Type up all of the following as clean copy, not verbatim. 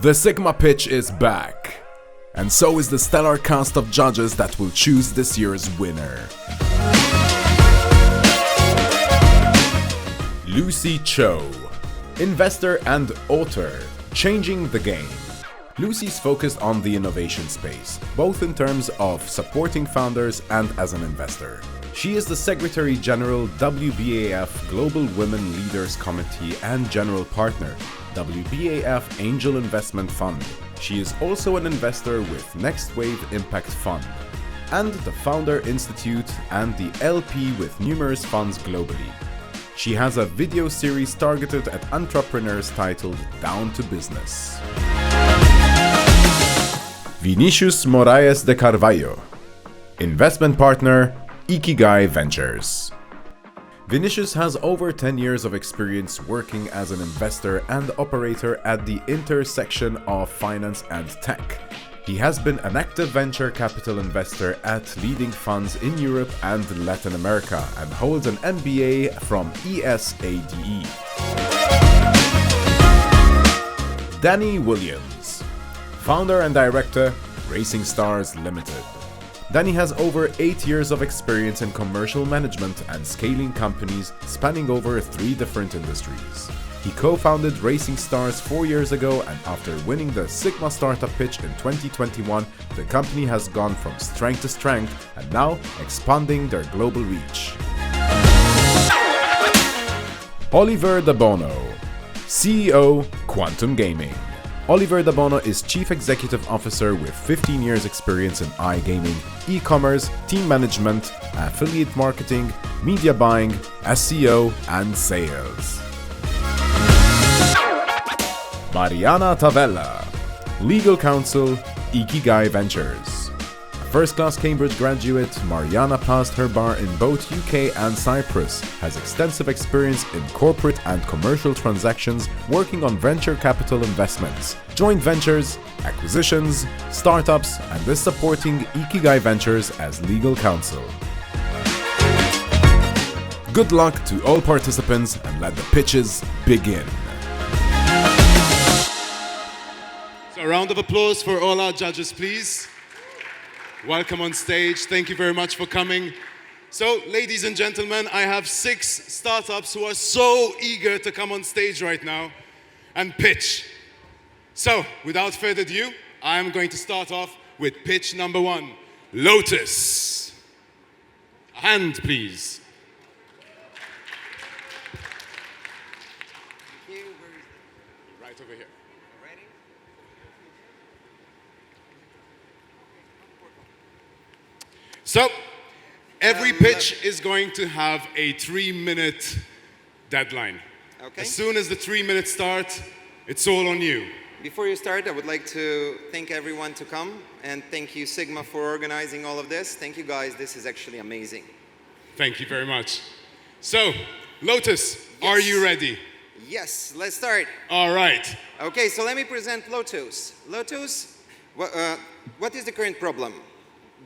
The SiGMA pitch is back, and so is the stellar cast of judges that will choose this year's winner. Lucy Cho, investor and author, changing the game. Lucy's focused on the innovation space, both in terms of supporting founders and as an investor. She is the Secretary General WBAF Global Women Leaders Committee and General Partner, WBAF Angel Investment Fund. She is also an investor with Next Wave Impact Fund, and the Founder Institute and the LP with numerous funds globally. She has a video series targeted at entrepreneurs titled Down to Business. Vinicius Moraes de Carvalho, investment partner, Ikigai Ventures. Vinicius has over 10 years of experience working as an investor and operator at the intersection of finance and tech. He has been an active venture capital investor at leading funds in Europe and Latin America and holds an MBA from ESADE. Danny Williams, founder and director, Racing Stars Limited. Danny has over 8 years of experience in commercial management and scaling companies spanning over 3 different industries. He co-founded Racing Stars 4 years ago, and after winning the SiGMA Startup Pitch in 2021, the company has gone from strength to strength and now expanding their global reach. Oliver De Bono, CEO, Quantum Gaming. Oliver De Bono is Chief Executive Officer with 15 years experience in iGaming, e-commerce, team management, affiliate marketing, media buying, SEO, and sales. Mariana Tavella, Legal Counsel, Ikigai Ventures. A first-class Cambridge graduate, Mariana passed her bar in both UK and Cyprus, has extensive experience in corporate and commercial transactions, working on venture capital investments, joint ventures, acquisitions, startups, and is supporting Ikigai Ventures as legal counsel. Good luck to all participants and let the pitches begin. A round of applause for all our judges, please. Welcome on stage. Thank you very much for coming. So, ladies and gentlemen, I have 6 startups who are so eager to come on stage right now and pitch. So, without further ado, I am going to start off with pitch number 1, Lotus. A hand, please. Right over here. So, every pitch is going to have a 3-minute deadline. Okay. As soon as the 3 minutes start, it's all on you. Before you start, I would like to thank everyone to come, and thank you SiGMA for organizing all of this. Thank you guys, this is actually amazing. Thank you very much. So, Lotus, are you ready? Yes, let's start. All right. Okay, so let me present Lotus. Lotus, what is the current problem?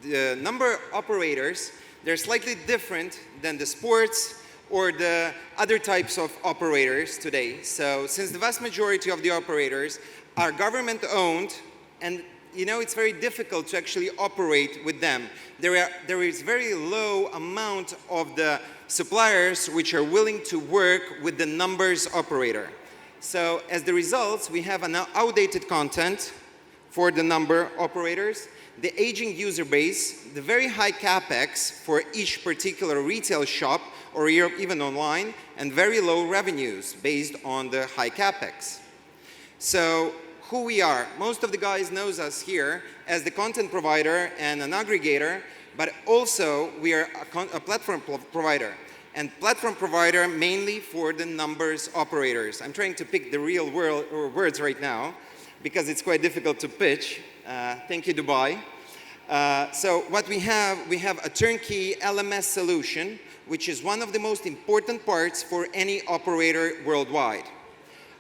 The number of operators, they're slightly different than the sports or the other types of operators today. So since the vast majority of the operators are government owned, and you know it's very difficult to actually operate with them. There is very low amount of the suppliers which are willing to work with the numbers operator. So as the results, we have an outdated content for the number operators, the aging user base, the very high capex for each particular retail shop or even online, and very low revenues based on the high capex. So who we are, most of the guys knows us here as the content provider and an aggregator, but also we are a platform provider. And platform provider mainly for the numbers operators. I'm trying to pick the real words right now because it's quite difficult to pitch. Thank you, Dubai. So what we have a turnkey LMS solution, which is one of the most important parts for any operator worldwide.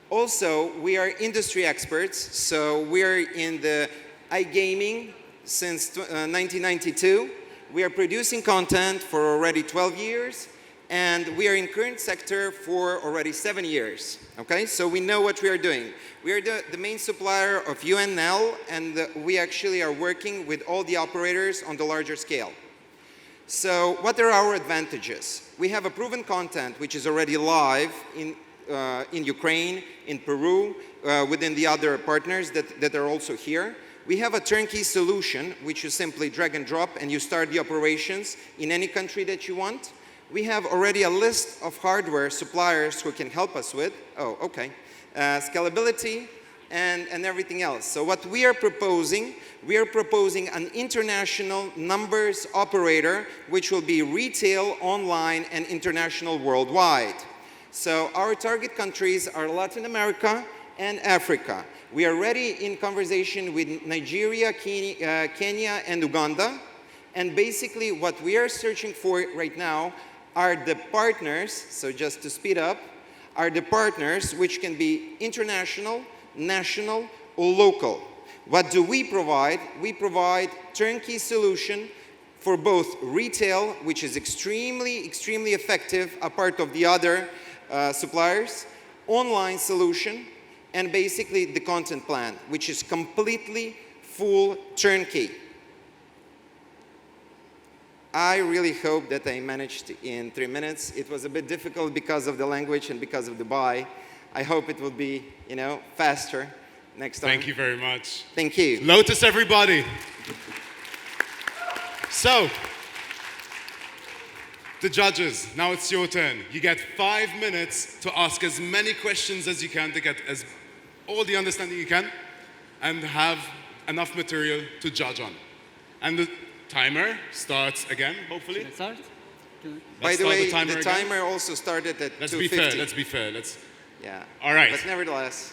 Also, we are industry experts, so we are in the iGaming since 1992. We are producing content for already 12 years, And we are in current sector for already 7 years, okay? So we know what we are doing. We are the main supplier of UNL, and we actually are working with all the operators on the larger scale. So what are our advantages? We have a proven content which is already live in Ukraine, in Peru, within the other partners that are also here. We have a turnkey solution, which you simply drag and drop, and you start the operations in any country that you want. We have already a list of hardware suppliers who can help us with, scalability and everything else. So what we are proposing an international numbers operator, which will be retail, online, and international worldwide. So our target countries are Latin America and Africa. We are already in conversation with Nigeria, Kenya, and Uganda. And basically what we are searching for right now are the partners, so just to speed up, are the partners which can be international, national, or local. What do we provide? We provide turnkey solution for both retail, which is extremely effective, a part of the other suppliers, online solution, and basically the content plan, which is completely full turnkey. I really hope that I managed in 3 minutes. It was a bit difficult because of the language and because of Dubai. I hope it will be, faster next time. Thank you very much. Thank you. Lotus, everybody. So, the judges, now it's your turn. You get 5 minutes to ask as many questions as you can to get all the understanding you can and have enough material to judge on. And the timer starts again, hopefully. Can I start? By the way, the timer also started at 2:50. Let's be fair. Yeah. All right. But nevertheless.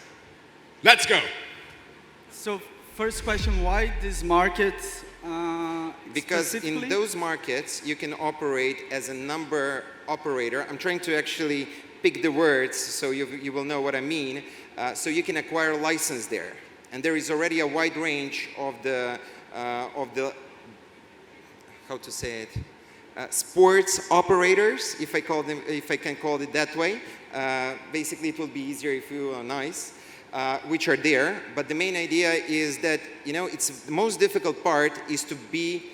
Let's go. So first question, why this market Because in specifically? those markets, you can operate as a number operator. I'm trying to actually pick the words so you will know what I mean. So you can acquire a license there. And there is already a wide range of the how to say it, sports operators, if I can call it that way. Basically, it will be easier if you are nice, which are there. But the main idea is that, it's the most difficult part is to be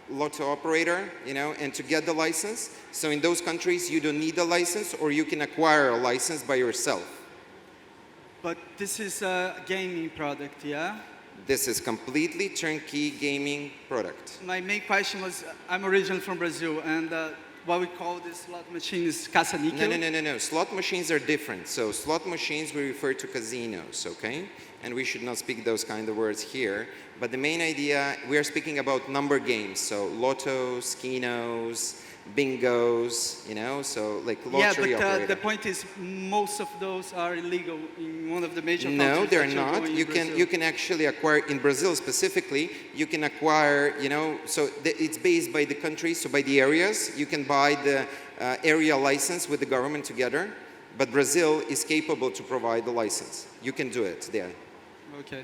lotto operator, and to get the license. So in those countries, you don't need a license, or you can acquire a license by yourself. But this is a gaming product, yeah? This is completely turnkey gaming product. My main question was, I'm originally from Brazil, and what we call this slot machine is caça-níquel. No. Slot machines are different. So slot machines, we refer to casinos, okay? And we should not speak those kind of words here. But the main idea, we are speaking about number games. So lottos, kenos, bingos, so like lottery yeah, but operator. the point is, most of those are illegal in one of the major countries. No, they're that you're not. going in You can actually acquire, in Brazil specifically, you can acquire, so it's based by the country, so by the areas. You can buy the area license with the government together, but Brazil is capable to provide the license. You can do it there. Okay.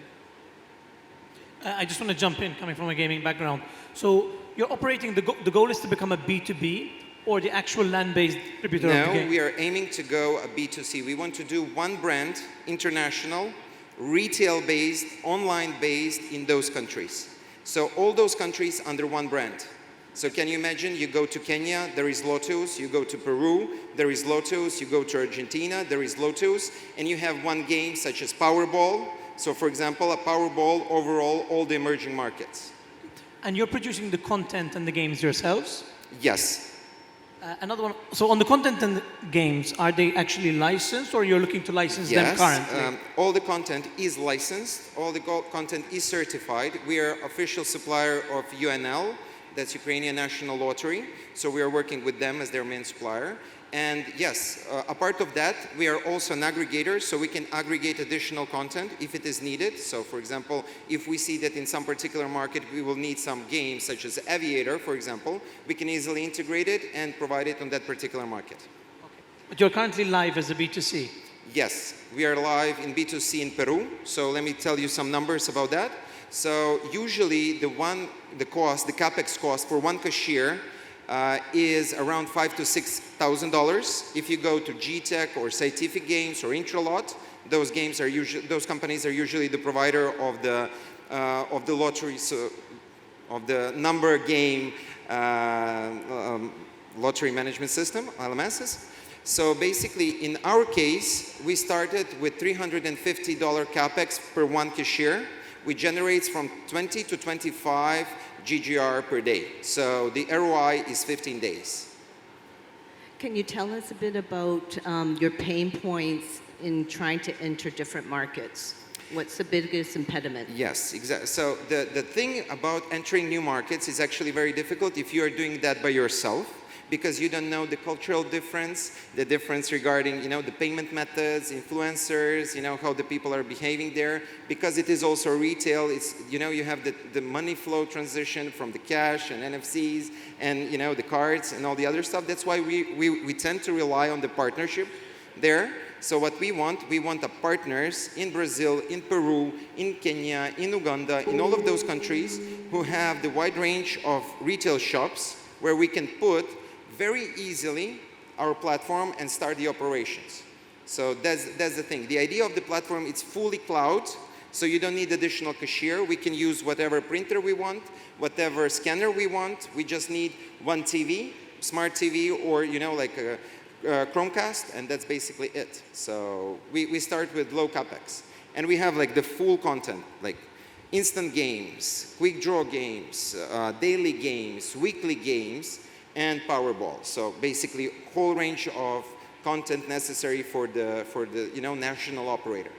I just want to jump in, coming from a gaming background. So you're operating, the goal is to become a B2B or the actual land-based distributor of the game? No, we are aiming to go a B2C. We want to do one brand, international, retail-based, online-based in those countries. So all those countries under one brand. So can you imagine, you go to Kenya, there is Lotus, you go to Peru, there is Lotus, you go to Argentina, there is Lotus, and you have one game such as Powerball. So for example, a Powerball overall, all the emerging markets. And you're producing the content and the games yourselves? Yes. Another one, so on the content and the games, are they actually licensed or you're looking to license them currently? All the content is licensed, all the content is certified. We are official supplier of UNL, that's Ukrainian National Lottery. So we are working with them as their main supplier. And yes, apart of that, we are also an aggregator, so we can aggregate additional content if it is needed. So for example, if we see that in some particular market we will need some games such as Aviator, for example, we can easily integrate it and provide it on that particular market. Okay. But you're currently live as a B2C? Yes, we are live in B2C in Peru. So let me tell you some numbers about that. So usually the capex cost for one cashier is around $5,000 to $6,000. If you go to GTech or Scientific Games or Intralot, those companies are usually the provider of the lottery, so of the number game lottery management system, LMSs. So basically, in our case, we started with $350 capex per one cashier, which generates from 20 to 25 GGR per day. So the ROI is 15 days. Can you tell us a bit about your pain points in trying to enter different markets? What's the biggest impediment? Yes, exactly. So the thing about entering new markets is actually very difficult if you are doing that by yourself, because you don't know the cultural difference, the difference regarding, the payment methods, influencers, how the people are behaving there. Because it is also retail, it's, you have the money flow transition from the cash and NFCs and, the cards and all the other stuff. That's why we tend to rely on the partnership there. So what we want partners in Brazil, in Peru, in Kenya, in Uganda, in all of those countries who have the wide range of retail shops where we can put very easily our platform and start the operations. So that's the thing. The idea of the platform, it's fully cloud, so you don't need additional cashier. We can use whatever printer we want, whatever scanner we want. We just need one TV, smart TV, or like a Chromecast, and that's basically it. So we start with low capex, and we have like the full content, like instant games, quick draw games, daily games, weekly games, and Powerball. So basically, whole range of content necessary for the national operator.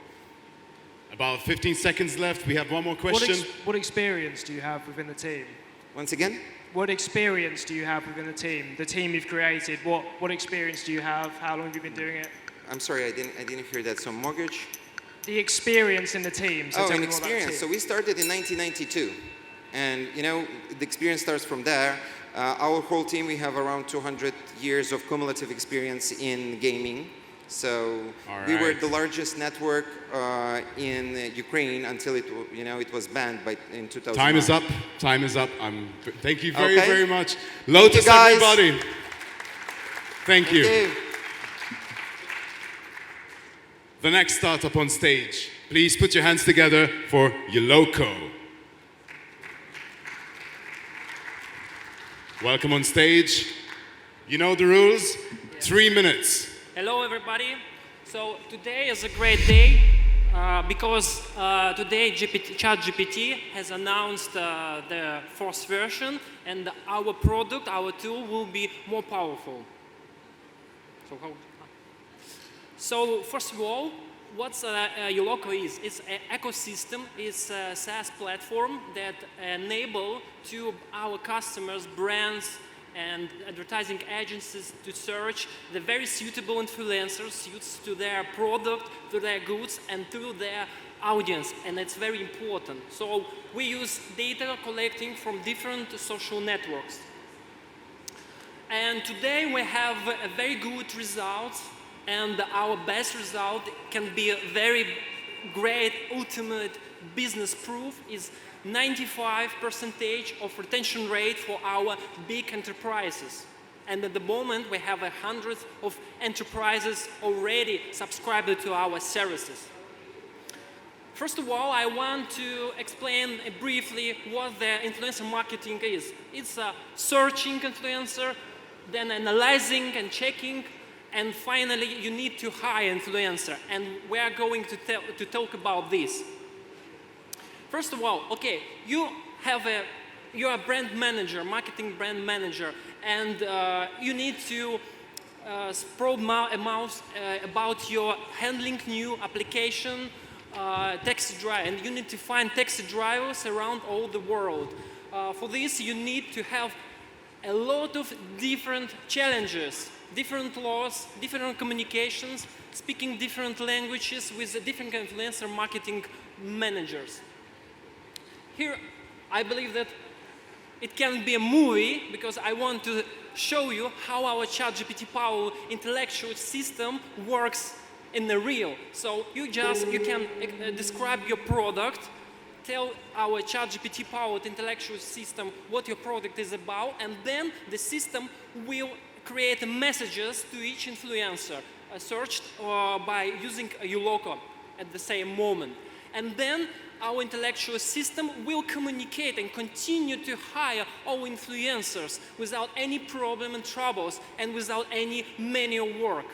About 15 seconds left. We have one more question. What experience do you have within the team? Once again? What experience do you have within the team? The team you've created, what experience do you have? How long have you been doing it? I'm sorry, I didn't hear that. So mortgage? The experience in the team. So oh, an experience. So we started in 1992. And, the experience starts from there. Our whole team, we have around 200 years of cumulative experience in gaming. So we were the largest network in Ukraine until it was banned in 2000. Time is up. Time is up. Thank you very much. Lotus, everybody. Thank you. The next startup on stage. Please put your hands together for Yoloko. Welcome on stage. You know the rules. 3 minutes. Hello, everybody. So today is a great day because today ChatGPT has announced the fourth version, and our product, our tool, will be more powerful. So first of all, what Yoloko is? It's an ecosystem. It's a SaaS platform that enable to our customers, brands, and advertising agencies to search the very suitable influencers suits to their product, to their goods, and to their audience. And it's very important. So we use data collecting from different social networks. And today we have a very good result, and our best result can be a very great ultimate business proof is 95% of retention rate for our big enterprises. And at the moment, we have 100 of enterprises already subscribed to our services. First of all, I want to explain briefly what the influencer marketing is. It's a searching influencer, then analyzing and checking, and finally, you need to hire influencer. And we are going to talk about this. First of all, okay, you're a brand manager, marketing brand manager, and you need to spread a mouth about your handling new application, taxi drive, and you need to find taxi drivers around all the world. For this, you need to have a lot of different challenges, different laws, different communications, speaking different languages with different influencer marketing managers. Here, I believe that it can be a movie because I want to show you how our ChatGPT-powered intellectual system works in the real. So you can describe your product, tell our ChatGPT-powered intellectual system what your product is about, and then the system will create messages to each influencer, searched by using a uLoco at the same moment. And then our intellectual system will communicate and continue to hire all influencers without any problem and troubles and without any manual work.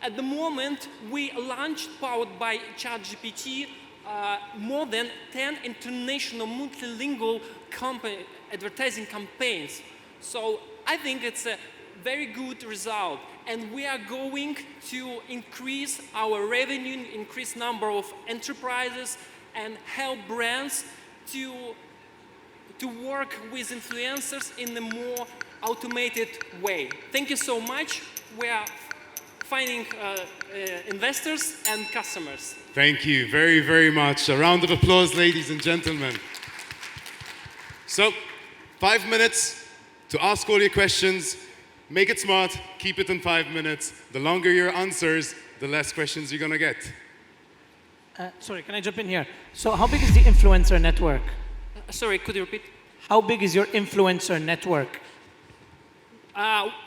At the moment, we launched, powered by ChatGPT, more than 10 international multilingual advertising campaigns. So I think it's a very good result. And we are going to increase our revenue, increase number of enterprises, and help brands to work with influencers in a more automated way. Thank you so much. We are finding investors and customers. Thank you very, very much. A round of applause, ladies and gentlemen. So, 5 minutes to ask all your questions. Make it smart, keep it in 5 minutes. The longer your answers, the less questions you're gonna get. Sorry, can I jump in here? So how big is the influencer network? Sorry, could you repeat? How big is your influencer network?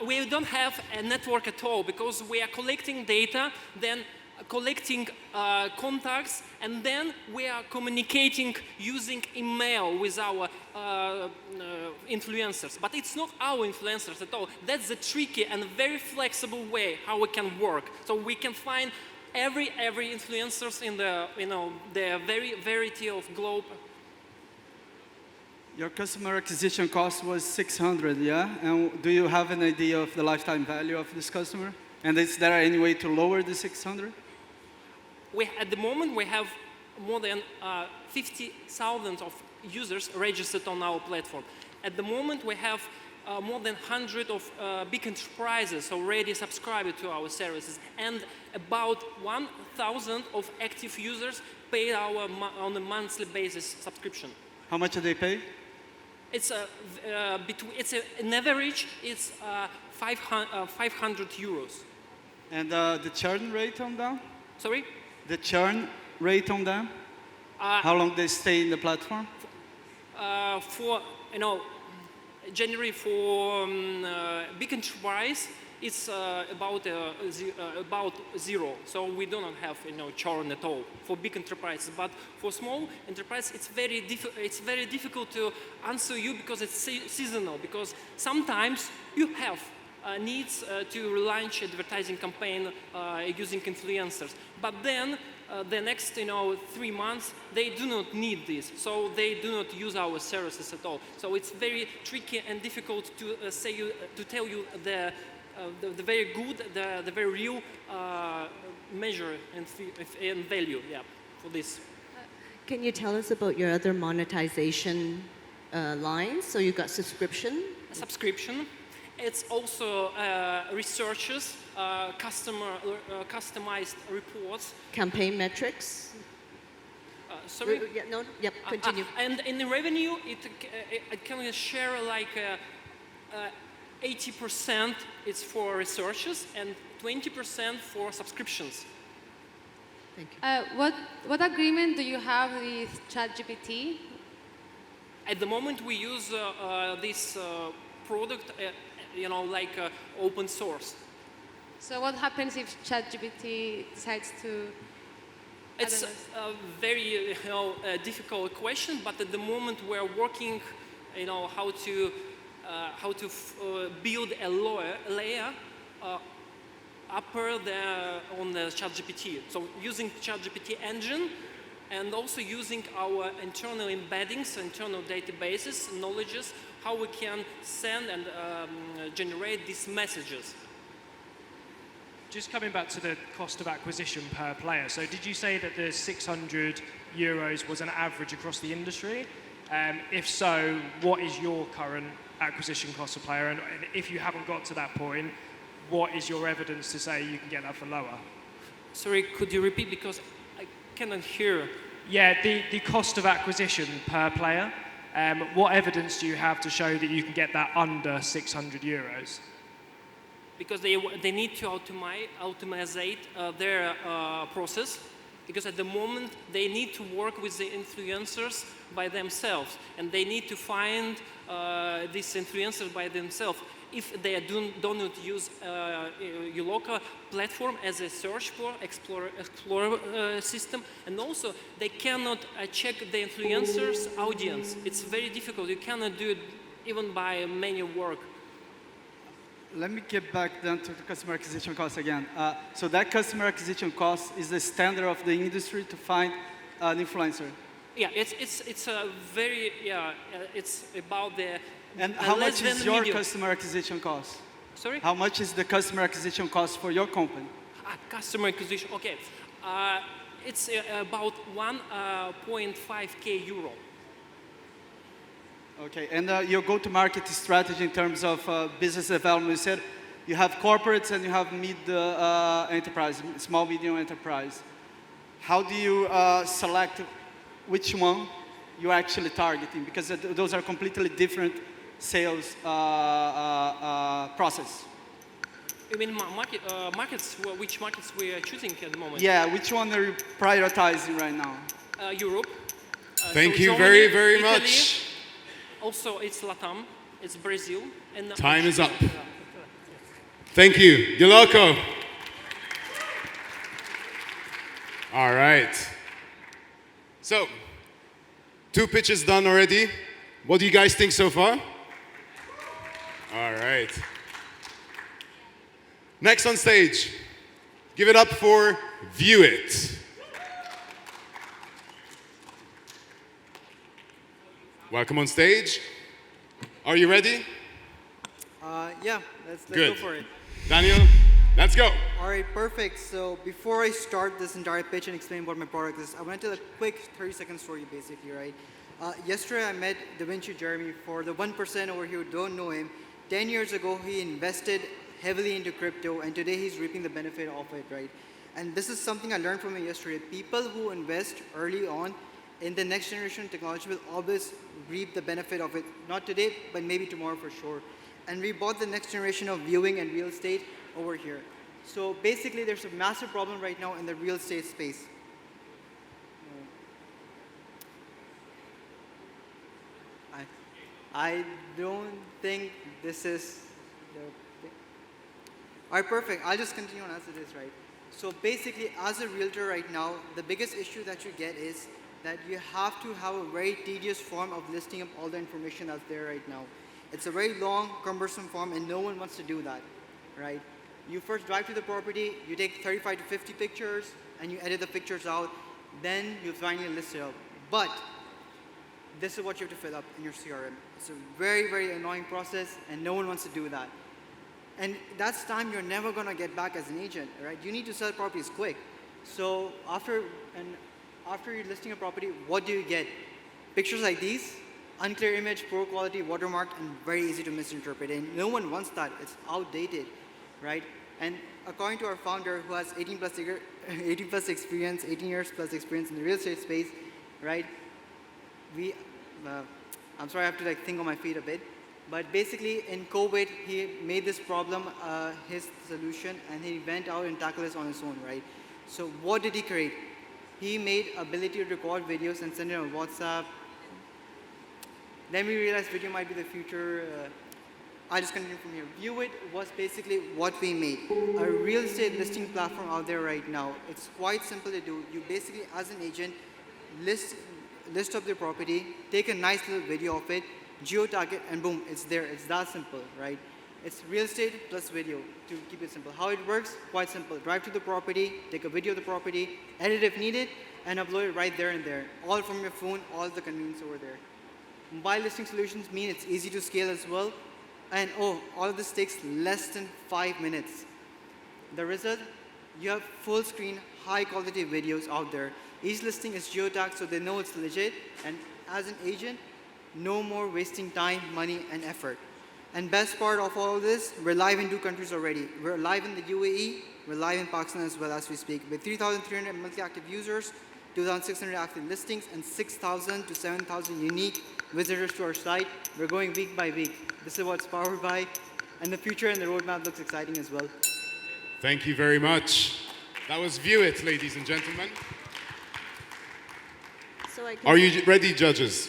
We don't have a network at all because we are collecting data, then collecting contacts, and then we are communicating using email with our influencers. But it's not our influencers at all. That's the tricky and very flexible way how we can work. So we can find every influencers in the the very variety of globe. Your customer acquisition cost was 600, yeah? And do you have an idea of the lifetime value of this customer? And is there any way to lower the 600? At the moment, we have more than 50,000 of users registered on our platform. At the moment, we have more than 100 of big enterprises already subscribed to our services, and about 1,000 of active users pay our on a monthly basis subscription. How much do they pay? It's an average. It's 500 euros. And the churn rate on them? Sorry? The churn rate on them? How long they stay in the platform? For January for big enterprise, it's about zero. So we do not have churn at all for big enterprises. But for small enterprise, it's very difficult to answer you because it's seasonal. Because sometimes you have needs to relaunch advertising campaign using influencers. But then the next 3 months, they do not need this. So they do not use our services at all. So it's very tricky and difficult to tell you the very good, the very real measure and value, for this. Can you tell us about your other monetization lines? So you've got subscription. Subscription. It's also researches, customized reports. Campaign metrics. Sorry? Continue. And in the revenue, it can share like 80% is for researches and 20% for subscriptions. Thank you. What agreement do you have with ChatGPT? At the moment, we use this product, like open source. So what happens if ChatGPT decides to? It's a very difficult question, but at the moment we're working, how to build a layer upper on the ChatGPT. So using ChatGPT engine and also using our internal embeddings, internal databases, knowledges, how we can send and generate these messages. Just coming back to the cost of acquisition per player. So did you say that the 600 euros was an average across the industry? If so, what is your current acquisition cost per player? And if you haven't got to that point, what is your evidence to say you can get that for lower? Sorry, could you repeat because I cannot hear? Yeah, the cost of acquisition per player. What evidence do you have to show that you can get that under 600 euros? Because they need to automate their process. Because at the moment, they need to work with the influencers by themselves, and they need to find these influencers by themselves. If they do not use your local platform as a search for explorer system, and also they cannot check the influencers' audience. It's very difficult. You cannot do it even by manual work. Let me get back then to the customer acquisition cost again. So that customer acquisition cost is the standard of the industry to find an influencer. Yeah, it's a very it's about the. And how less much is than your medium. customer acquisition cost? Sorry? How much is the customer acquisition cost for your company? Customer acquisition. Okay, it's about 1.5k euro. Okay, and your go-to-market strategy in terms of business development, you said you have corporates and you have enterprise, small, medium enterprise. How do you select which one you're actually targeting? Because those are completely different sales process. You mean markets? Which markets we are choosing at the moment? Yeah, which one are you prioritizing right now? Europe. Thank so you Germany, very, very Italy. much. Also, it's Latam, it's Brazil, and Time is up. Thank you. Yoloko. All right. So, 2 pitches done already. What do you guys think so far? All right. Next on stage, give it up for View It. Welcome on stage. Are you ready? Yeah, let's Good. go for it. Daniel, let's go. All right, perfect. So before I start this entire pitch and explain what my product is, I want to tell a quick 30-second story, basically, right? Yesterday, I met DaVinci Jeremy. For the 1% over here who don't know him, 10 years ago, he invested heavily into crypto, and today he's reaping the benefit of it, right? And this is something I learned from him yesterday. People who invest early on in the next generation technology will always reap the benefit of it. Not today, but maybe tomorrow for sure. And we bought the next generation of viewing and real estate over here. So basically, there's a massive problem right now in the real estate space. I don't think this is the thing. All right, perfect. I'll just continue on as it is, right? So basically, as a realtor right now, the biggest issue that you get is that you have to have a very tedious form of listing up all the information that's there right now. It's a very long, cumbersome form, and no one wants to do that, right? You first drive to the property, you take 35 to 50 pictures, and you edit the pictures out, then you finally list it out. But this is what you have to fill up in your CRM. It's a very, very annoying process, and no one wants to do that. And that's time you're never going to get back as an agent, right? You need to sell properties quick. So after you're listing a property, what do you get? Pictures like these, unclear image, poor quality, watermark, and very easy to misinterpret. And no one wants that. It's outdated, right? And according to our founder, who has 18 plus experience, 18 years plus experience in the real estate space, right? I'm sorry, I have to think on my feet a bit. But basically, in COVID, he made this problem his solution, and he went out and tackled this on his own, right? So what did he create? He made ability to record videos and send it on WhatsApp. Then we realized video might be the future. I'll just continue from here. View It was basically what we made. A real estate listing platform out there right now. It's quite simple to do. You basically, as an agent, list up the property, take a nice little video of it, geotag it, and boom, it's there. It's that simple, right? It's real estate plus video, to keep it simple. How it works? Quite simple. Drive to the property, take a video of the property, edit if needed, and upload it right there and there. All from your phone, all the convenience over there. Mobile listing solutions mean it's easy to scale as well. And all of this takes less than 5 minutes. The result? You have full screen, high quality videos out there. Each listing is geotagged so they know it's legit. And as an agent, no more wasting time, money, and effort. And best part of all of this, we're live in 2 countries already. We're live in the UAE, we're live in Pakistan as well as we speak. With 3,300 monthly active users, 2,600 active listings, and 6,000 to 7,000 unique visitors to our site. We're going week by week. This is what's powered by, and the future and the roadmap looks exciting as well. Thank you very much. That was View It, ladies and gentlemen. So I can Are you ready, judges?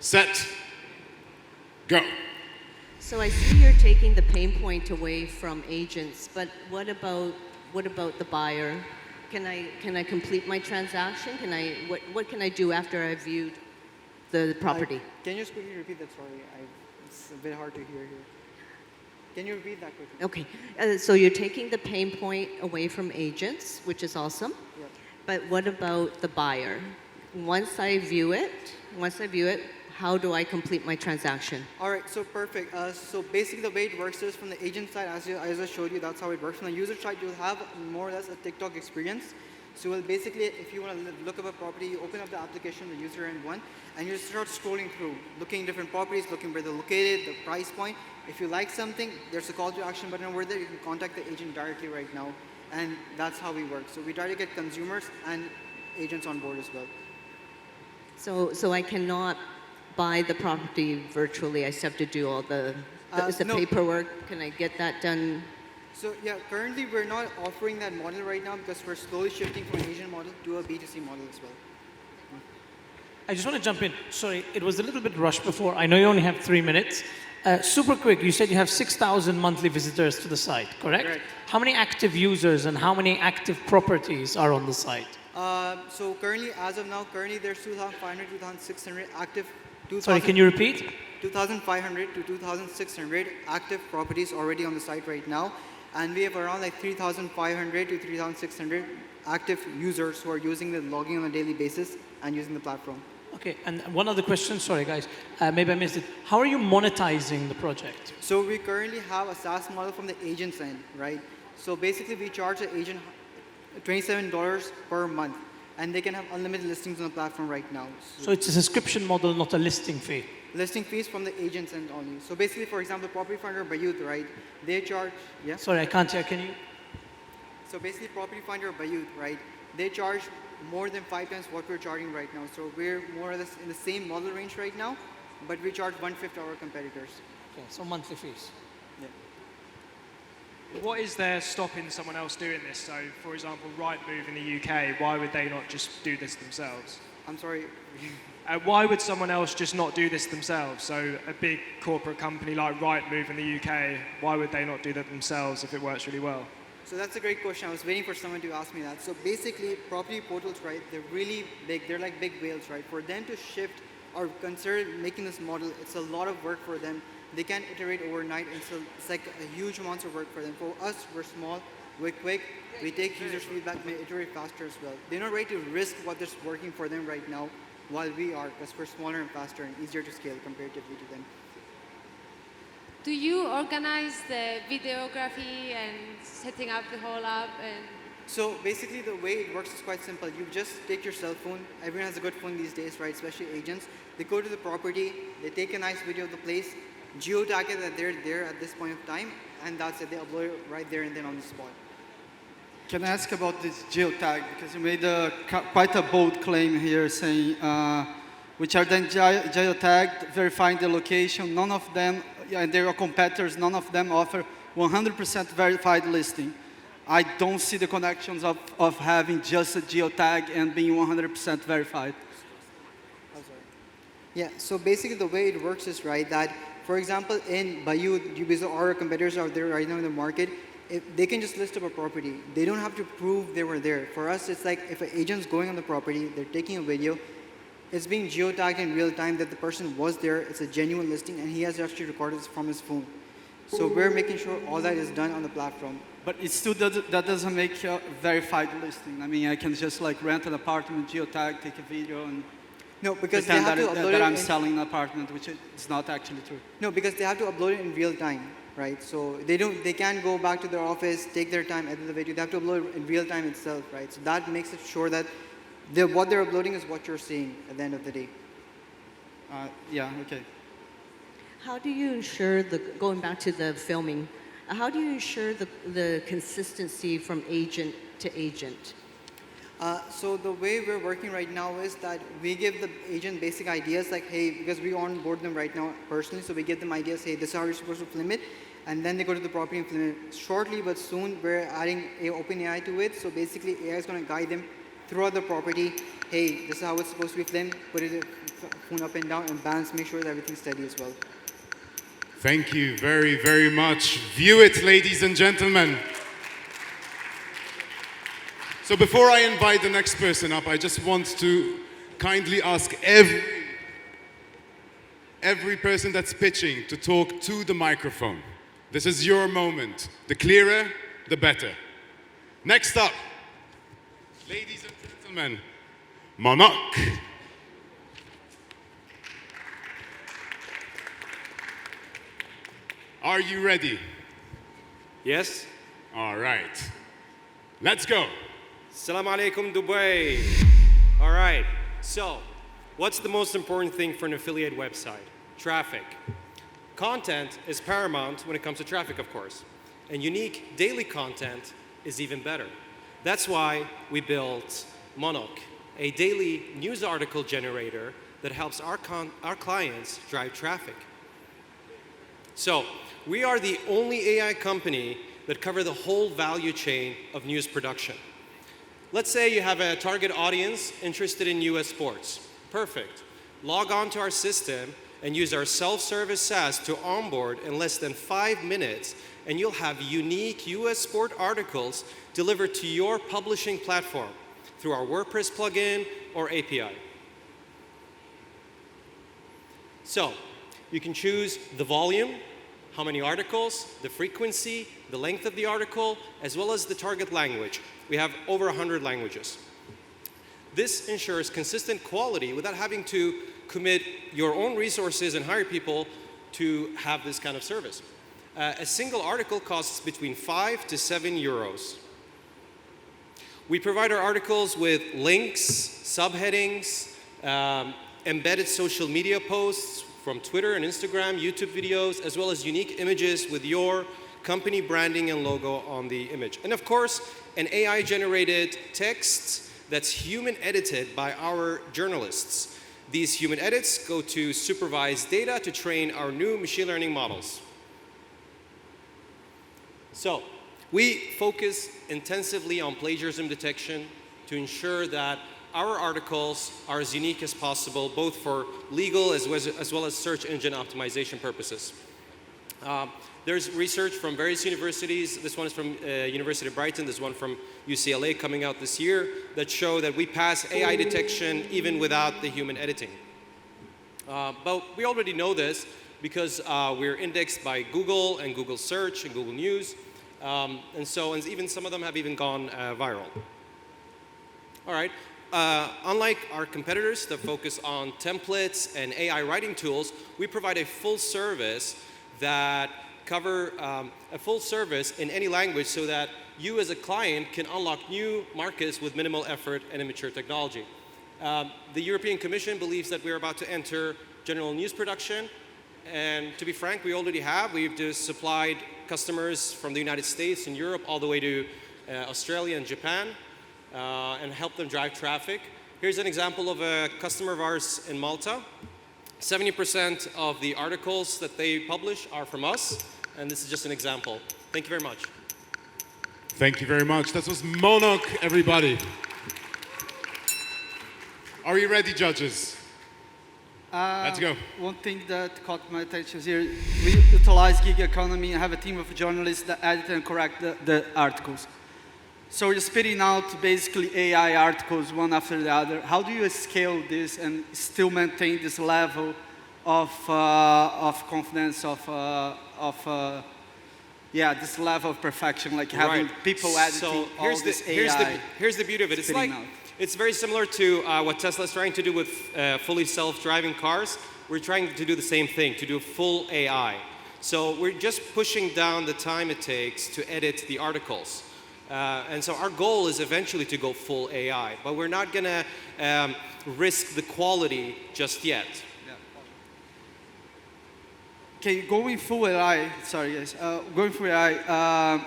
Set, go. So I see you're taking the pain point away from agents, but what about the buyer? Can I complete my transaction? What can I do after I've viewed the property? Can you just quickly repeat that? Sorry, it's a bit hard to hear here. Can you repeat that quickly? Okay, so you're taking the pain point away from agents, which is awesome. Yeah. But what about the buyer? Once I view it, how do I complete my transaction? All right, so perfect. So basically the way it works is from the agent side, as I showed you, that's how it works. From the user side, you'll have more or less a TikTok experience. So well, basically, if you want to look up a property, you open up the application, the user end one, and you start scrolling through, looking at different properties, looking where they're located, the price point. If you like something, there's a call to action button over there. You can contact the agent directly right now. And that's how we work. So we try to get consumers and agents on board as well. So I cannot buy the property virtually. I still have to do all the No. paperwork. Can I get that done? So yeah, currently we're not offering that model right now because we're slowly shifting from an agent model to a B2C model as well. I just want to jump in. Sorry, it was a little bit rushed before. I know you only have 3 minutes. Super quick, you said you have 6,000 monthly visitors to the site, correct? Correct. How many active users and how many active properties are on the site? So currently, as of now, there's 2,500, 2,600 active. Sorry, can you repeat? 2,500 to 2,600 active properties already on the site right now. And we have around like 3,500 to 3,600 active users who are using the logging on a daily basis and using the platform. Okay, and one other question, sorry guys, maybe I missed it. How are you monetizing the project? So we currently have a SaaS model from the agent's end, right? So basically we charge the agent $27 per month and they can have unlimited listings on the platform right now. So it's a subscription model, not a listing fee? Listing fees from the agent's end only. So basically, for example, Property Finder by Youth, right? They charge, yeah? Sorry, I can't hear, can you? So basically, Property Finder by Youth, right? They charge more than 5 times what we're charging right now. So we're more or less in the same model range right now, but we charge 1/5 our competitors. Okay, so monthly fees. Yeah. What is there stopping someone else doing this? So, for example, Rightmove in the UK, why would they not just do this themselves? I'm sorry. Why would someone else just not do this themselves? So a big corporate company like Rightmove in the UK, why would they not do that themselves if it works really well? So that's a great question. I was waiting for someone to ask me that. So basically, property portals, right, they're really big. They're like big whales, right? For them to shift or consider making this model, it's a lot of work for them. They can't iterate overnight, and so it's like a huge amount of work for them. For us, we're small, we're quick, we take users' feedback, we iterate faster as well. They're not ready to risk what is working for them right now, while we are, because we're smaller and faster and easier to scale comparatively to them. Do you organize the videography and setting up the whole app? And So basically the way it works is quite simple. You just take your cell phone. Everyone has a good phone these days, right? Especially agents. They go to the property, they take a nice video of the place, geotag it that they're there at this point of time, and that's it. They upload it right there and then on the spot. Can I ask about this geotag? Because you made quite a bold claim here saying, which are then geotagged, verifying the location. None of them, and they are competitors, none of them offer 100% verified listing. I don't see the connections of having just a geotag and being 100% verified. Oh, sorry. Yeah, so basically the way it works is, right, that, for example, in Bayou, our competitors out there right now in the market, if they can just list up a property. They don't have to prove they were there. For us, it's like if an agent's going on the property, they're taking a video, it's being geotagged in real time that the person was there, it's a genuine listing, and he has actually recorded this from his phone. So we're making sure all that is done on the platform. But it still that doesn't make a verified listing. I mean, I can just like rent an apartment, geotag, take a video, and no, because they pretend have to upload that it I'm in, selling an apartment, which is not actually true. No, because they have to upload it in real time, right? So they can't go back to their office, take their time, edit the video. They have to upload it in real time itself, right? So that makes it sure that what they're uploading is what you're seeing at the end of the day. Yeah, okay. How do you ensure going back to the filming, how do you ensure the consistency from agent to agent? So the way we're working right now is that we give the agent basic ideas like, hey, because we onboard them right now personally, so we give them ideas, hey, this is how you're supposed to film it, and then they go to the property and film it. Shortly but soon, we're adding OpenAI to it, so basically AI is going to guide them throughout the property, hey, this is how it's supposed to be, then put it phone up and down and balance, make sure that everything's steady as well. Thank you very, very much. View it, ladies and gentlemen. So before I invite the next person up, I just want to kindly ask every person that's pitching to talk to the microphone. This is your moment. The clearer, the better. Next up, ladies and gentlemen, Monok. Are you ready? Yes. All right. Let's go. Assalamu alaikum, Dubai. All right. So, what's the most important thing for an affiliate website? Traffic. Content is paramount when it comes to traffic, of course. And unique daily content is even better. That's why we built Monok, a daily news article generator that helps our clients drive traffic. So, we are the only AI company that cover the whole value chain of news production. Let's say you have a target audience interested in US sports. Perfect. Log on to our system and use our self-service SaaS to onboard in less than 5 minutes, and you'll have unique US sport articles delivered to your publishing platform through our WordPress plugin or API. So, you can choose the volume, how many articles, the frequency, the length of the article, as well as the target language. We have over 100 languages. This ensures consistent quality without having to commit your own resources and hire people to have this kind of service. A single article costs between 5 to 7 euros. We provide our articles with links, subheadings, embedded social media posts from Twitter and Instagram, YouTube videos, as well as unique images with your company branding and logo on the image. And of course, an AI-generated text that's human edited by our journalists. These human edits go to supervised data to train our new machine learning models. So, we focus intensively on plagiarism detection to ensure that our articles are as unique as possible, both for legal as well as search engine optimization purposes. There's research from various universities. This one is from University of Brighton. This one from UCLA coming out this year that show that we pass AI detection even without the human editing. But we already know this because we're indexed by Google and Google Search and Google News. And even some of them have even gone viral. All right. Unlike our competitors that focus on templates and AI writing tools, we provide a full service that cover a full service in any language so that you as a client can unlock new markets with minimal effort and immature technology. The European Commission believes that we're about to enter general news production. And to be frank, we already have. We've just supplied customers from the United States and Europe all the way to Australia and Japan and helped them drive traffic. Here's an example of a customer of ours in Malta. 70% of the articles that they publish are from us, and this is just an example. Thank you very much. Thank you very much. That was Monok, everybody. Are you ready, judges? Let's go. One thing that caught my attention here, we utilize gig economy and have a team of journalists that edit and correct the articles. So you're spitting out basically AI articles one after the other. How do you scale this and still maintain this level of confidence, this level of perfection, like having people editing all this AI? Here's the beauty of it. It's very similar to what Tesla's trying to do with fully self-driving cars. We're trying to do the same thing, to do full AI. So we're just pushing down the time it takes to edit the articles. And so our goal is eventually to go full AI, but we're not going to risk the quality just yet. Okay, going full AI, sorry guys, going full AI,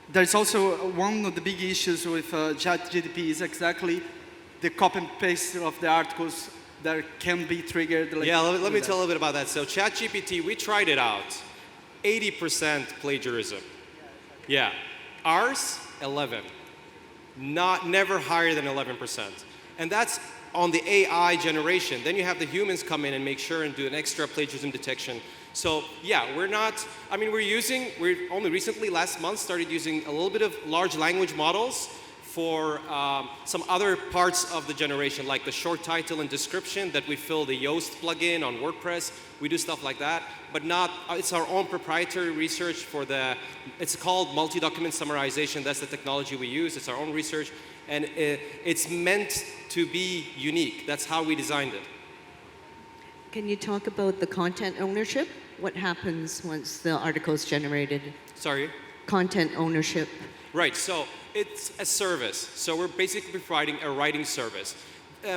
there's also one of the big issues with ChatGPT is exactly the copy and paste of the articles that can be triggered. Like, yeah, let me tell a little bit about that. So ChatGPT, we tried it out. 80% plagiarism. Yeah. Ours, 11. Never higher than 11%. And that's on the AI generation. Then you have the humans come in and make sure and do an extra plagiarism detection. So yeah, we're only recently, last month, started using a little bit of large language models for some other parts of the generation, like the short title and description that we fill the Yoast plugin on WordPress. We do stuff like that, but it's our own proprietary research for it's called multi-document summarization. That's the technology we use. It's our own research, and it's meant to be unique. That's how we designed it. Can you talk about the content ownership? What happens once the article is generated? Sorry? Content ownership. Right, so it's a service. So we're basically providing a writing service.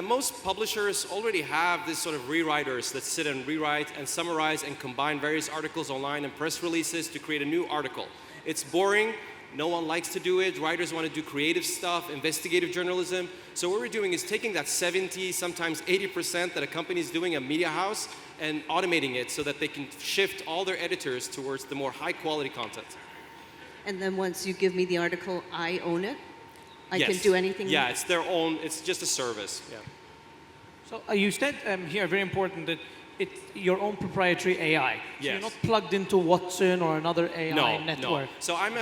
Most publishers already have this sort of rewriters that sit and rewrite and summarize and combine various articles online and press releases to create a new article. It's boring. No one likes to do it. Writers want to do creative stuff, investigative journalism. So what we're doing is taking that 70, sometimes 80% that a company is doing, a media house, and automating it so that they can shift all their editors towards the more high quality content. And then once you give me the article, I own it? I can Yes. do anything? Yeah, it's their own, it's just a service. Yeah. So you said here, very important, that it's your own proprietary AI. So Yes. you're not plugged into Watson or another AI network. No. So I'm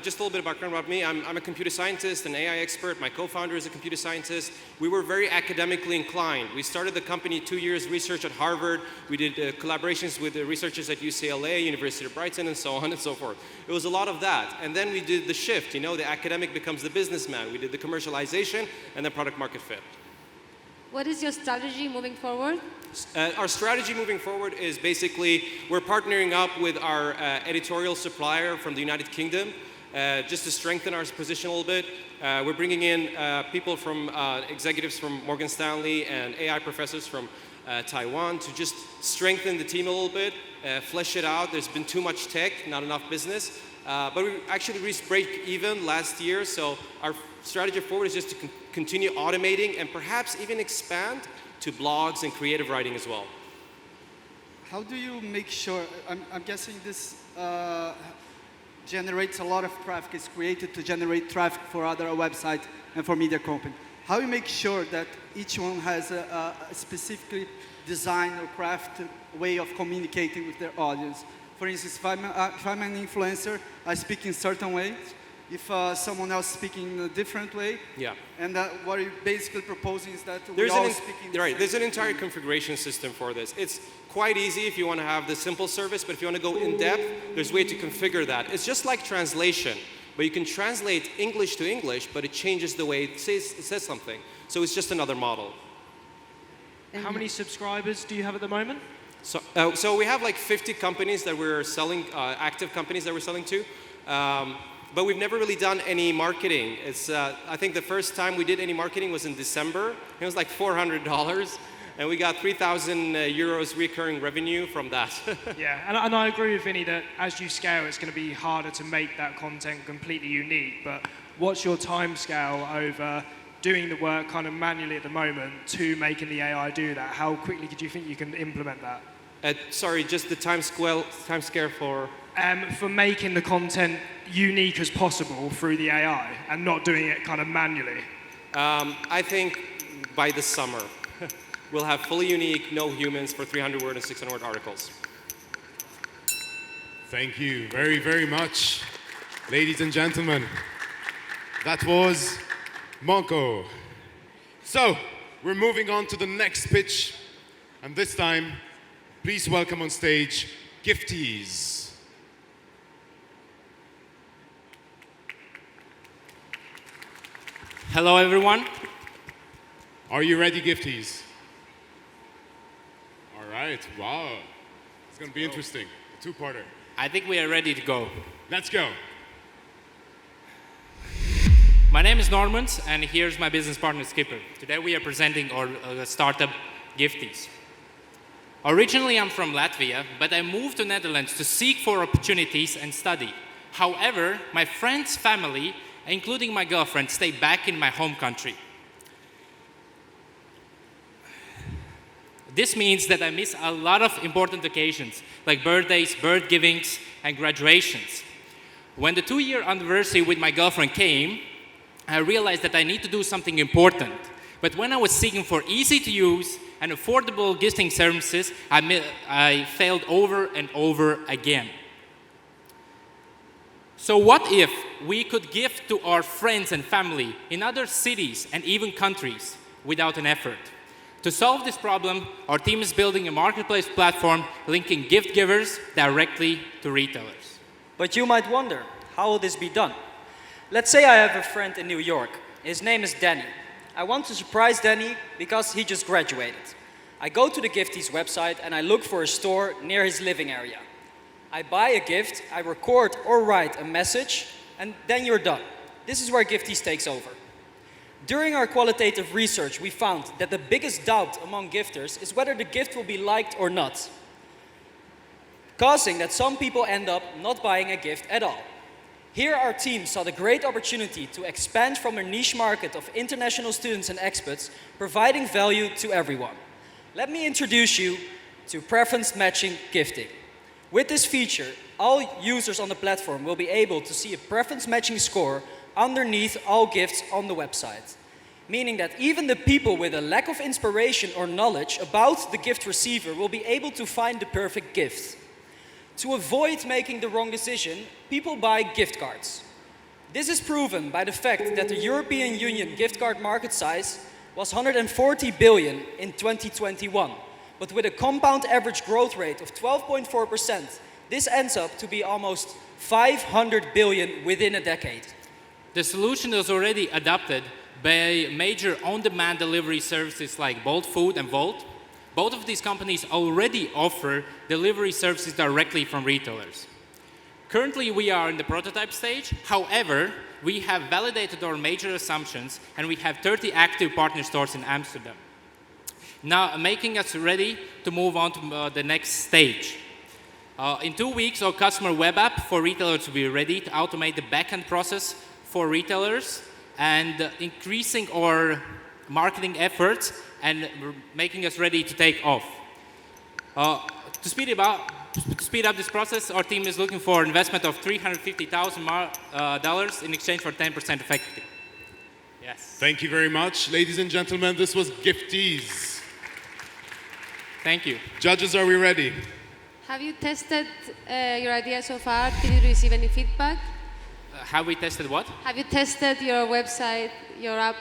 just a little bit of background about me. I'm a computer scientist, an AI expert. My co-founder is a computer scientist. We were very academically inclined. We started the company 2 years research at Harvard. We did collaborations with researchers at UCLA, University of Brighton, and so on and so forth. It was a lot of that. And then we did the shift. The academic becomes the businessman. We did the commercialization and the product market fit. What is your strategy moving forward? Our strategy moving forward is basically we're partnering up with our editorial supplier from the United Kingdom just to strengthen our position a little bit. We're bringing in people from executives from Morgan Stanley and AI professors from Taiwan to just strengthen the team a little bit, flesh it out. There's been too much tech, not enough business. But we actually reached break even last year, so our strategy forward is just to continue automating and perhaps even expand to blogs and creative writing as well. How do you make sure, I'm guessing this generates a lot of traffic, it's created to generate traffic for other websites and for media companies. How do you make sure that each one has a specifically designed or crafted way of communicating with their audience? For instance, if I'm an influencer, I speak in certain ways. If someone else speaking in a different way, yeah. And what you're basically proposing is that we all speak in right. There's an entire configuration system for this. It's quite easy if you want to have the simple service, but if you want to go in depth, there's a way to configure that. It's just like translation, but you can translate English to English, but it changes the way it says something. So it's just another model. How many subscribers do you have at the moment? So we have like 50 companies that we're selling, active companies that we're selling to. But we've never really done any marketing. I think the first time we did any marketing was in December. It was like $400, and we got 3,000 euros recurring revenue from that. Yeah, and I agree with Vinny that as you scale, it's going to be harder to make that content completely unique. But what's your time scale over doing the work kind of manually at the moment to making the AI do that? How quickly do you think you can implement that? Sorry, just the time scale for? For making the content unique as possible through the AI and not doing it kind of manually. I think by the summer, we'll have fully unique, no humans for 300-word and 600-word articles. Thank you very, very much, ladies and gentlemen. That was Monok. So, we're moving on to the next pitch. And this time, please welcome on stage Gifties. Hello, everyone. Are you ready, Gifties? All right. Wow. It's going to be interesting. A two-parter. I think we are ready to go. Let's go. My name is Norman, and here's my business partner, Skipper. Today we are presenting our startup, Gifties. Originally, I'm from Latvia, but I moved to Netherlands to seek for opportunities and study. However, my friend's family, including my girlfriend, stay back in my home country. This means that I miss a lot of important occasions, like birthdays, birth givings, and graduations. When the 2-year anniversary with my girlfriend came, I realized that I need to do something important. But when I was seeking for easy to use and affordable gifting services, I failed over and over again. So what if we could gift to our friends and family in other cities and even countries without an effort? To solve this problem, our team is building a marketplace platform linking gift givers directly to retailers. But you might wonder, how will this be done? Let's say I have a friend in New York. His name is Danny. I want to surprise Danny because he just graduated. I go to the Gifties website and I look for a store near his living area. I buy a gift, I record or write a message, and then you're done. This is where Gifties takes over. During our qualitative research, we found that the biggest doubt among gifters is whether the gift will be liked or not, causing that some people end up not buying a gift at all. Here our team saw the great opportunity to expand from a niche market of international students and experts, providing value to everyone. Let me introduce you to preference matching gifting. With this feature, all users on the platform will be able to see a preference matching score underneath all gifts on the website, meaning that even the people with a lack of inspiration or knowledge about the gift receiver will be able to find the perfect gift. To avoid making the wrong decision, people buy gift cards. This is proven by the fact that the European Union gift card market size was 140 billion in 2021. But with a compound average growth rate of 12.4%, this ends up to be almost 500 billion within a decade. The solution is already adopted by major on-demand delivery services like Bolt Food and Volt. Both of these companies already offer delivery services directly from retailers. Currently, we are in the prototype stage. However, we have validated our major assumptions and we have 30 active partner stores in Amsterdam. Now, making us ready to move on to the next stage. In 2 weeks, our customer web app for retailers will be ready to automate the back-end process for retailers and increasing our marketing efforts and making us ready to take off. To speed up this process, our team is looking for investment of $350,000 in exchange for 10% of equity. Yes. Thank you very much. Ladies and gentlemen, this was Gifties. Thank you. Judges, are we ready? Have you tested your idea so far? Did you receive any feedback? Have we tested what? Have you tested your website, your app?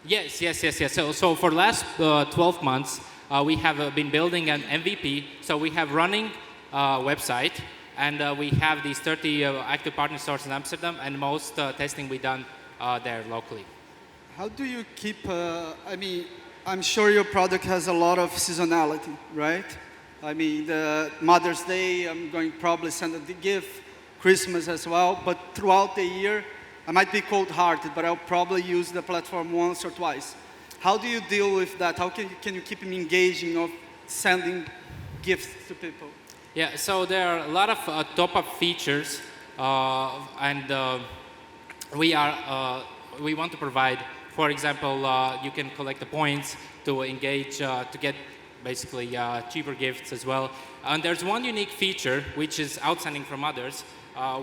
Yes. So for the last 12 months, we have been building an MVP. So we have running website, and we have these 30 active partner stores in Amsterdam, and most testing we done there locally. How do you keep, I'm sure your product has a lot of seasonality, right? I mean, the Mother's Day, I'm going to probably send a gift, Christmas as well, but throughout the year, I might be cold-hearted, but I'll probably use the platform once or twice. How do you deal with that? How can you keep them engaging of sending gifts to people? Yeah, so there are a lot of top-up features, and we want to provide. For example, you can collect the points to engage, to get basically cheaper gifts as well. And there's one unique feature which is outstanding from others.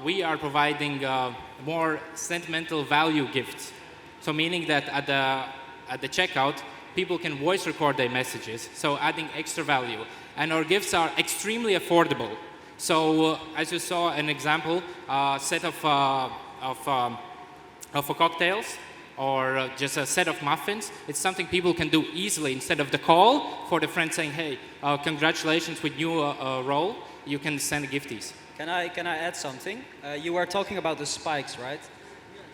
We are providing more sentimental value gifts. So meaning that at the checkout, people can voice record their messages, so adding extra value. And our gifts are extremely affordable. So as you saw an example, set of cocktails, or just a set of muffins, it's something people can do easily. Instead of the call for the friend saying, hey, congratulations with new role, you can send gifties. Can I add something? You were talking about the spikes, right?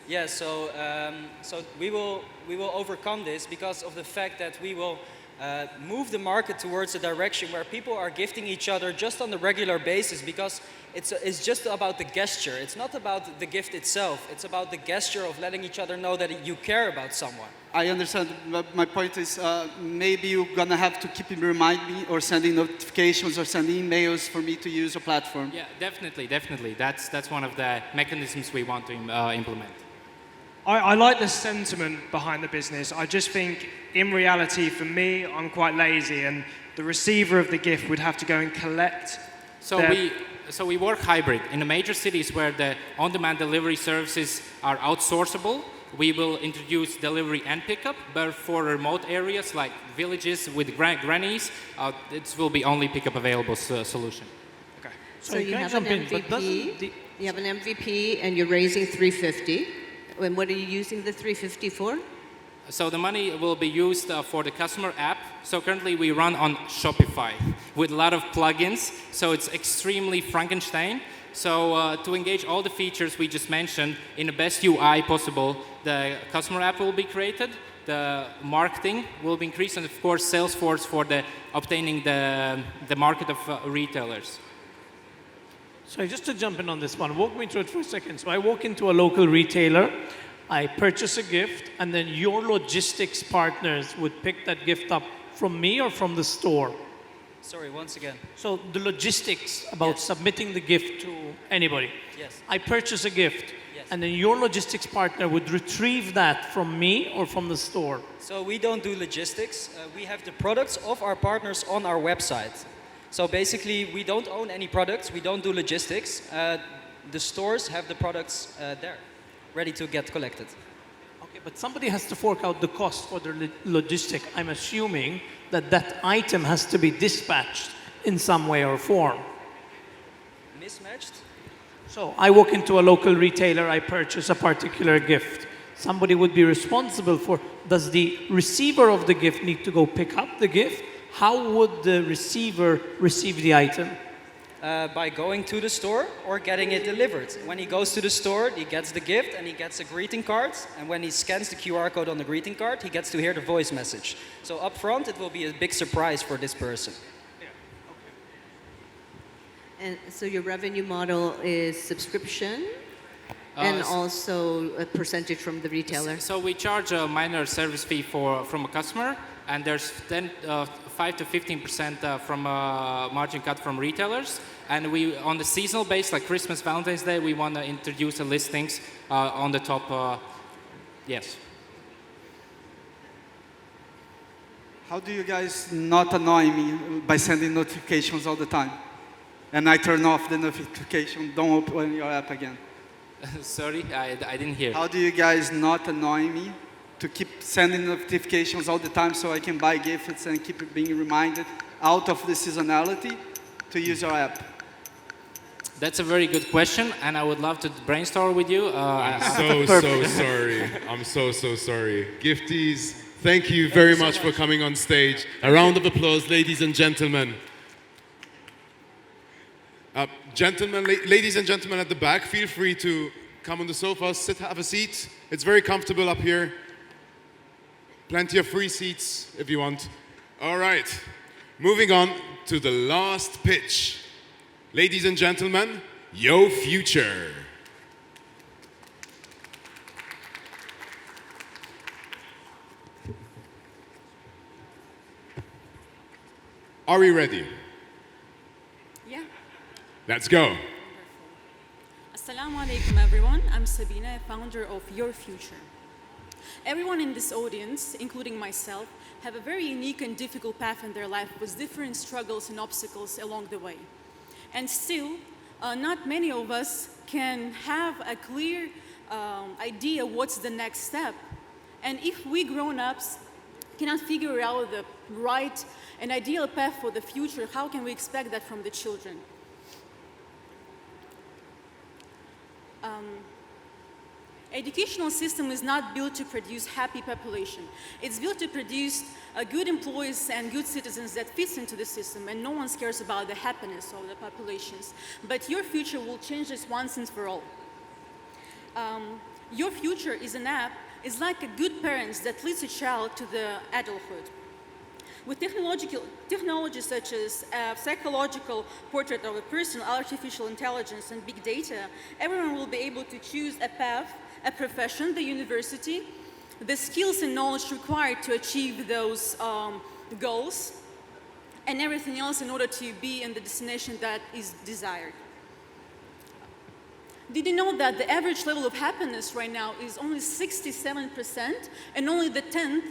Yeah, so we will overcome this because of the fact that we will move the market towards a direction where people are gifting each other just on a regular basis, because it's just about the gesture. It's not about the gift itself. It's about the gesture of letting each other know that you care about someone. I understand, but my point is maybe you're going to have to keep remind me or sending notifications or sending emails for me to use a platform. Yeah, definitely. That's one of the mechanisms we want to implement. I like the sentiment behind the business. I just think, in reality, for me, I'm quite lazy, and the receiver of the gift would have to go and collect. So we work hybrid. In the major cities where the on-demand delivery services are outsourceable, we will introduce delivery and pickup, but for remote areas like villages with grannies, it will be only pickup available solution. Okay. So you have an MVP. You have an MVP, and you're raising 350. And what are you using the 350 for? So the money will be used for the customer app. So currently we run on Shopify with a lot of plugins. So it's extremely Frankenstein. So to engage all the features we just mentioned in the best UI possible, the customer app will be created, the marketing will be increased, and of course Salesforce for the obtaining the market of retailers. So just to jump in on this one, walk me through it for a second. So I walk into a local retailer, I purchase a gift, and then your logistics partners would pick that gift up from me or from the store? Sorry, once again. So the logistics about submitting the gift to anybody. Yes. I purchase a gift, and then your logistics partner would retrieve that from me or from the store? So we don't do logistics. We have the products of our partners on our website. So basically, we don't own any products. We don't do logistics. The stores have the products there, ready to get collected. Okay, but somebody has to fork out the cost for the logistic. I'm assuming that that item has to be dispatched in some way or form. Mismatched? So I walk into a local retailer, I purchase a particular gift. Somebody would be responsible for, does the receiver of the gift need to go pick up the gift? How would the receiver receive the item? By going to the store or getting it delivered. When he goes to the store, he gets the gift and he gets a greeting card. And when he scans the QR code on the greeting card, he gets to hear the voice message. So up front, it will be a big surprise for this person. Yeah. Okay. And so your revenue model is subscription and also a percentage from the retailer? So we charge a minor service fee from a customer, and there's 5 to 15% from a margin cut from retailers. And we, on the seasonal base, like Christmas, Valentine's Day, we want to introduce the listings on the top. Yes. How do you guys not annoy me by sending notifications all the time? And I turn off the notification, don't open your app again. Sorry, I didn't hear. How do you guys not annoy me to keep sending notifications all the time so I can buy gifts and keep being reminded out of the seasonality to use your app? That's a very good question, and I would love to brainstorm with you. I'm so sorry. I'm so sorry. Gifties, thank you very much for coming on stage. A round of applause, ladies and gentlemen. Ladies and gentlemen at the back, feel free to come on the sofa, sit, have a seat. It's very comfortable up here. Plenty of free seats if you want. All right, moving on to the last pitch. Ladies and gentlemen, Yo Future. Are we ready? Yeah. Let's go. Assalamu alaikum, everyone. I'm Sabina, founder of Your Future. Everyone in this audience, including myself, have a very unique and difficult path in their life with different struggles and obstacles along the way. And still, not many of us can have a clear idea what's the next step. And if we grown-ups cannot figure out the right and ideal path for the future, how can we expect that from the children? Educational system is not built to produce happy population. It's built to produce good employees and good citizens that fits into the system, and no one cares about the happiness of the populations. But Your Future will change this once and for all. Your Future is an app, is like a good parents that leads a child to the adulthood. With technologies such as psychological portrait of a person, artificial intelligence, and big data, everyone will be able to choose a path, a profession, the university, the skills and knowledge required to achieve those goals, and everything else in order to be in the destination that is desired. Did you know that the average level of happiness right now is only 67%, and only the 10th,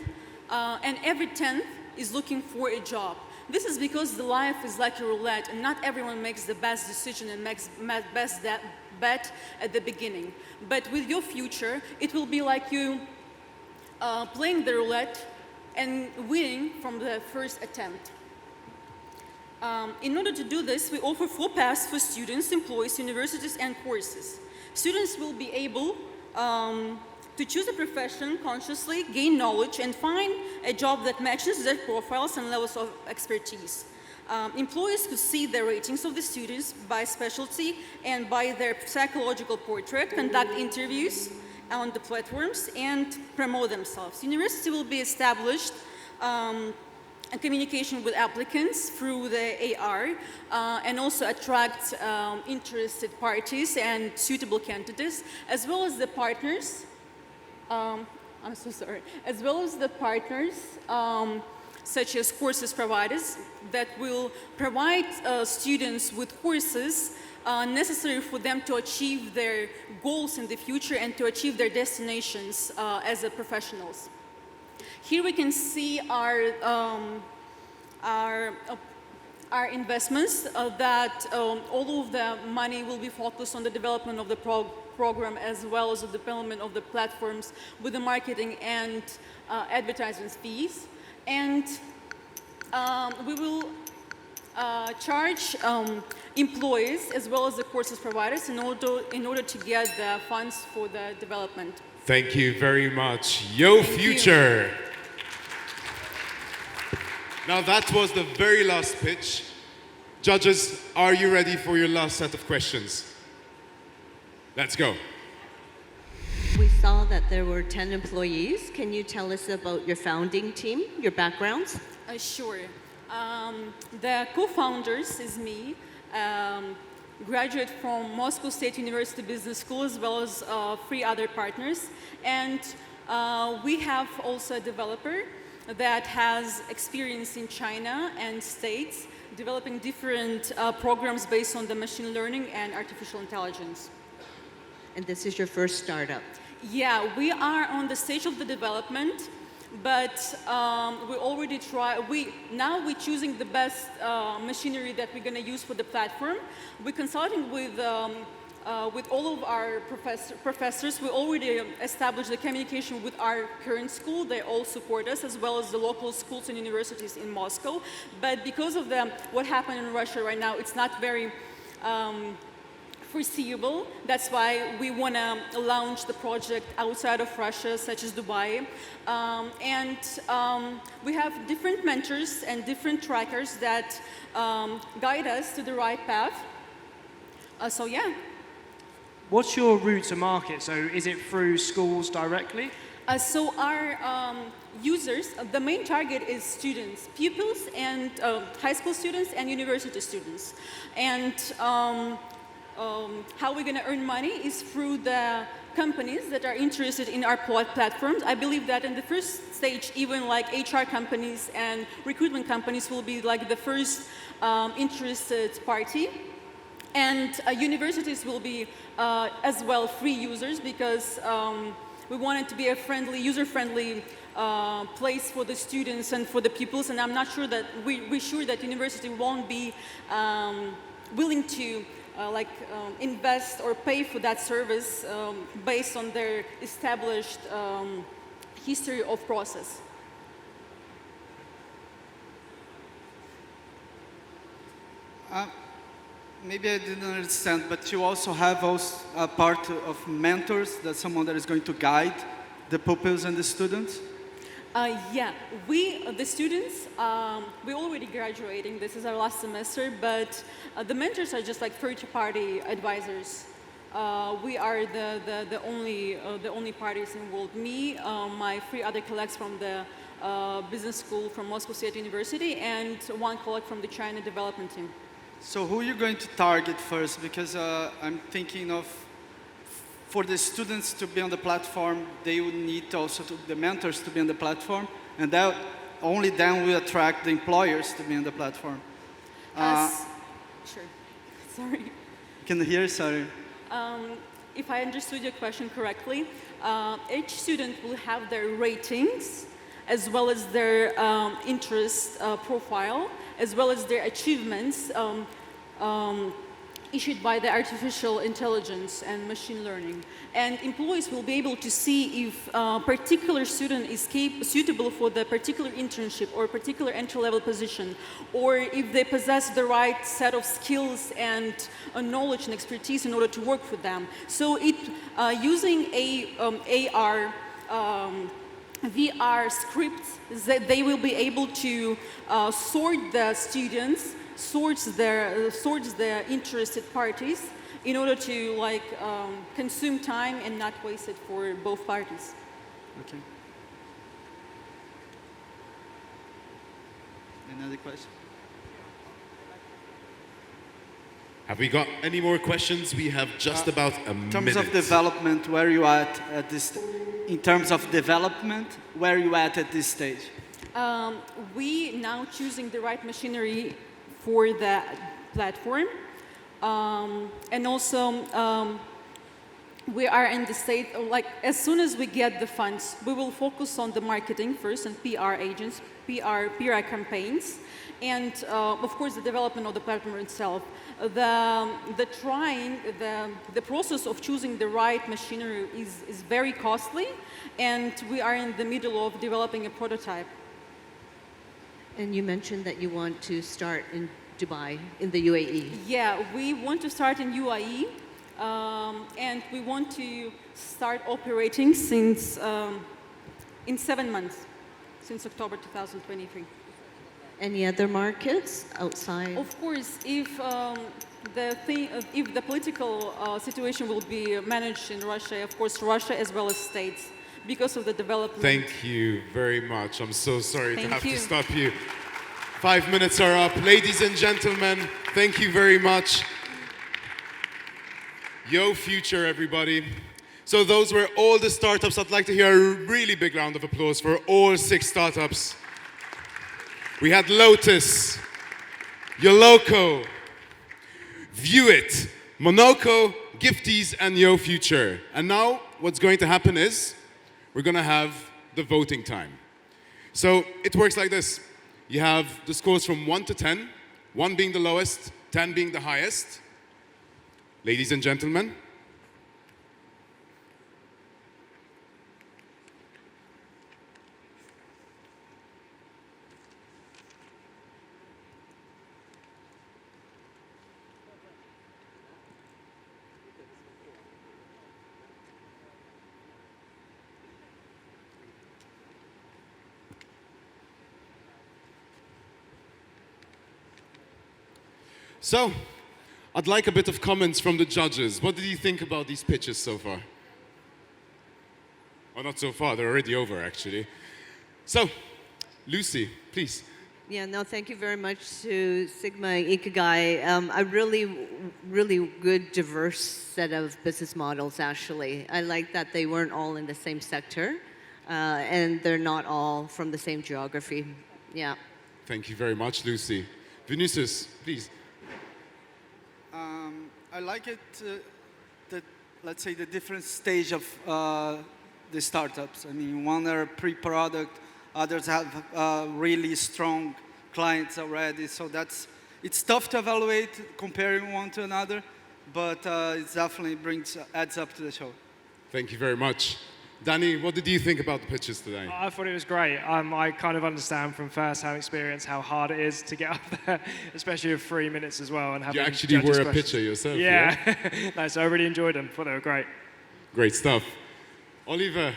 and every 10th is looking for a job? This is because the life is like a roulette, and not everyone makes the best decision and makes bet at the beginning. But with your future, it will be like you playing the roulette and winning from the first attempt. In order to do this, we offer 4 paths for students, employees, universities, and courses. Students will be able to choose a profession consciously, gain knowledge, and find a job that matches their profiles and levels of expertise. Employees could see the ratings of the students by specialty and by their psychological portrait, conduct interviews on the platforms, and promote themselves. University will be established and communication with applicants through the AR and also attract interested parties and suitable candidates, as well as the partners. I'm so sorry. As well as the partners, such as courses providers, that will provide students with courses necessary for them to achieve their goals in the future and to achieve their destinations as professionals. Here we can see our investments that all of the money will be focused on the development of the program as well as the development of the platforms with the marketing and advertising fees. And we will charge employees as well as the courses providers in order to get the funds for the development. Thank you very much. Yo Future. Now that was the very last pitch. Judges, are you ready for your last set of questions? Let's go. We saw that there were 10 employees. Can you tell us about your founding team, your backgrounds? Sure. The co-founders is me, graduate from Moscow State University Business School, as well as 3 other partners. And we have also a developer that has experience in China and States, developing different programs based on the machine learning and artificial intelligence. And this is your first startup? Yeah, we are on the stage of the development, but we already now we're choosing the best machinery that we're going to use for the platform. We're consulting with all of our professors. We already established the communication with our current school. They all support us, as well as the local schools and universities in Moscow. But because of what happened in Russia right now, it's not very foreseeable. That's why we want to launch the project outside of Russia, such as Dubai. We have different mentors and different trackers that guide us to the right path. So yeah. What's your route to market? So is it through schools directly? So our users, the main target is students, pupils, and high school students and university students. And how we're going to earn money is through the companies that are interested in our platforms. I believe that in the first stage, even like HR companies and recruitment companies will be like the first interested party. And universities will be as well free users, because we want it to be a friendly, user-friendly place for the students and for the pupils. And I'm not sure that we're sure that university won't be willing to invest or pay for that service based on their established history of process. Maybe I didn't understand, but you also have a part of mentors, that's someone that is going to guide the pupils and the students? Yeah, the students, we're already graduating. This is our last semester, but the mentors are just like third-party advisors. We are the only parties involved. Me, my 3 other colleagues from the business school from Moscow State University, and 1 colleague from the China development team. So who are you going to target first? Because I'm thinking of, for the students to be on the platform, they would need also the mentors to be on the platform, and that only then will attract the employers to be on the platform. Sure. Sorry. Can you hear? Sorry. If I understood your question correctly, each student will have their ratings, as well as their interest profile, as well as their achievements issued by the artificial intelligence and machine learning. And employees will be able to see if a particular student is suitable for the particular internship or particular entry-level position, or if they possess the right set of skills and knowledge and expertise in order to work for them. So using AR VR scripts, that they will be able to sort the students, sorts the interested parties in order to consume time and not waste it for both parties. Okay. Another question? Have we got any more questions? We have just about a minute. In terms of development, where are you at this? In terms of development, where are you at this stage? We now choosing the right machinery for the platform, and also we are in the state of, as soon as we get the funds, we will focus on the marketing first and PR agents, PR campaigns, and of course the development of the platform itself. The process of choosing the right machinery is very costly, and we are in the middle of developing a prototype. And you mentioned that you want to start in Dubai, in the UAE. Yeah, we want to start in UAE, and we want to start operating since in 7 months, since October 2023. Any other markets outside? Of course, if the political situation will be managed in Russia, of course, Russia as well as states, because of the development. Thank you very much. I'm so sorry to have to stop you. 5 minutes are up. Ladies and gentlemen, thank you very much. Yo Future, everybody. So those were all the startups. I'd like to hear a really big round of applause for all 6 startups. We had Lotus, Yoloco, Viewit, Monoko, Gifties, and Yo Future. And now what's going to happen is we're going to have the voting time. So it works like this. You have the scores from 1 to 10, 1 being the lowest, 10 being the highest. Ladies and gentlemen. So, I'd like a bit of comments from the judges. What did you think about these pitches so far? Well, not so far, they're already over actually. So, Lucy, please. Yeah, no, thank you very much to SiGMA and Ikigai. A really good, diverse set of business models, actually. I like that they weren't all in the same sector, and they're not all from the same geography. Yeah. Thank you very much, Lucy. Vinicius, please. I like it, let's say, the different stage of the startups. I mean, one are pre-product, others have really strong clients already. So it's tough to evaluate comparing one to another, but it definitely adds up to the show. Thank you very much. Danny, what did you think about the pitches today? I thought it was great. I kind of understand from first-hand experience how hard it is to get up there, especially with 3 minutes as well. And having you actually were a pitcher yourself, yeah? No, so I really enjoyed them. Thought they were great. Great stuff. Oliver.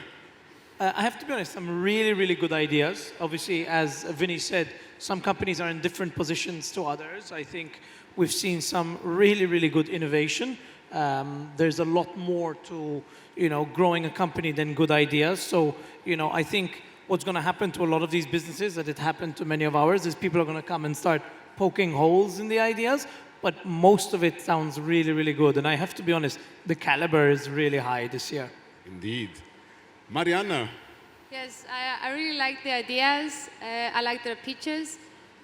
I have to be honest, some really good ideas. Obviously, as Vinny said, some companies are in different positions to others. I think we've seen some really good innovation. There's a lot more to growing a company than good ideas. So, I think what's going to happen to a lot of these businesses, that it happened to many of ours, is people are going to come and start poking holes in the ideas. But most of it sounds really good. And I have to be honest, the caliber is really high this year. Indeed. Mariana. Yes, I really like the ideas. I like their pitches.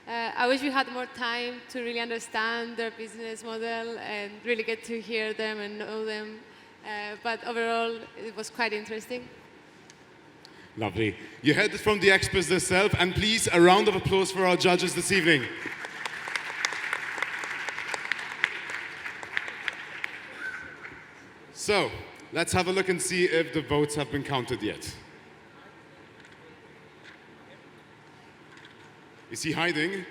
I wish we had more time to really understand their business model and really get to hear them and know them. But overall, it was quite interesting. Lovely. You heard it from the experts themselves, and please, a round of applause for our judges this evening. So, let's have a look and see if the votes have been counted yet. Is he hiding?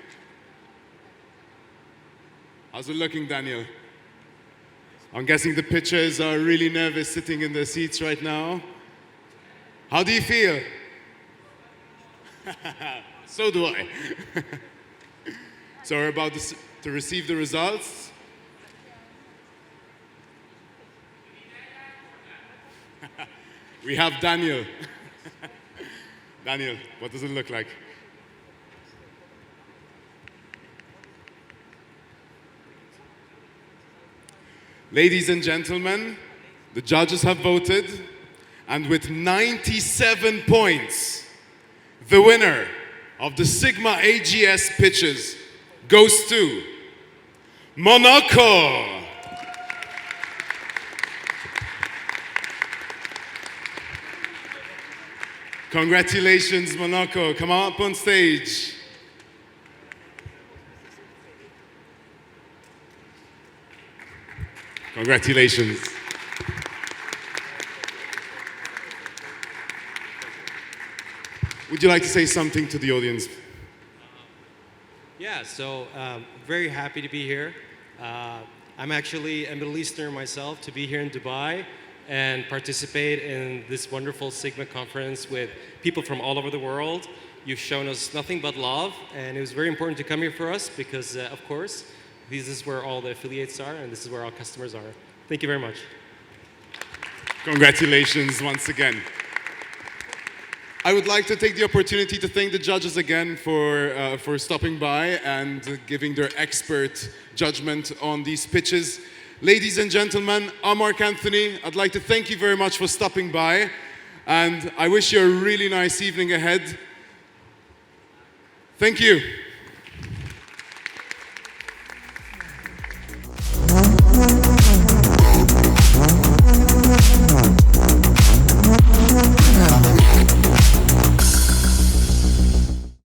How's it looking, Daniel? I'm guessing the pitchers are really nervous sitting in their seats right now. How do you feel? So do I. So we're about to receive the results. We have Daniel. Daniel, what does it look like? Ladies and gentlemen, the judges have voted, and with 97 points, the winner of the SiGMA AGS pitches goes to Monok. Congratulations, Monok. Come up on stage. Congratulations. Would you like to say something to the audience? Yeah, so very happy to be here. I'm actually a Middle Easterner myself, to be here in Dubai and participate in this wonderful SiGMA conference with people from all over the world. You've shown us nothing but love, and it was very important to come here for us because, of course, this is where all the affiliates are, and this is where our customers are. Thank you very much. Congratulations once again. I would like to take the opportunity to thank the judges again for stopping by and giving their expert judgment on these pitches. Ladies and gentlemen, I'm Mark Anthony. I'd like to thank you very much for stopping by, and I wish you a really nice evening ahead. Thank you.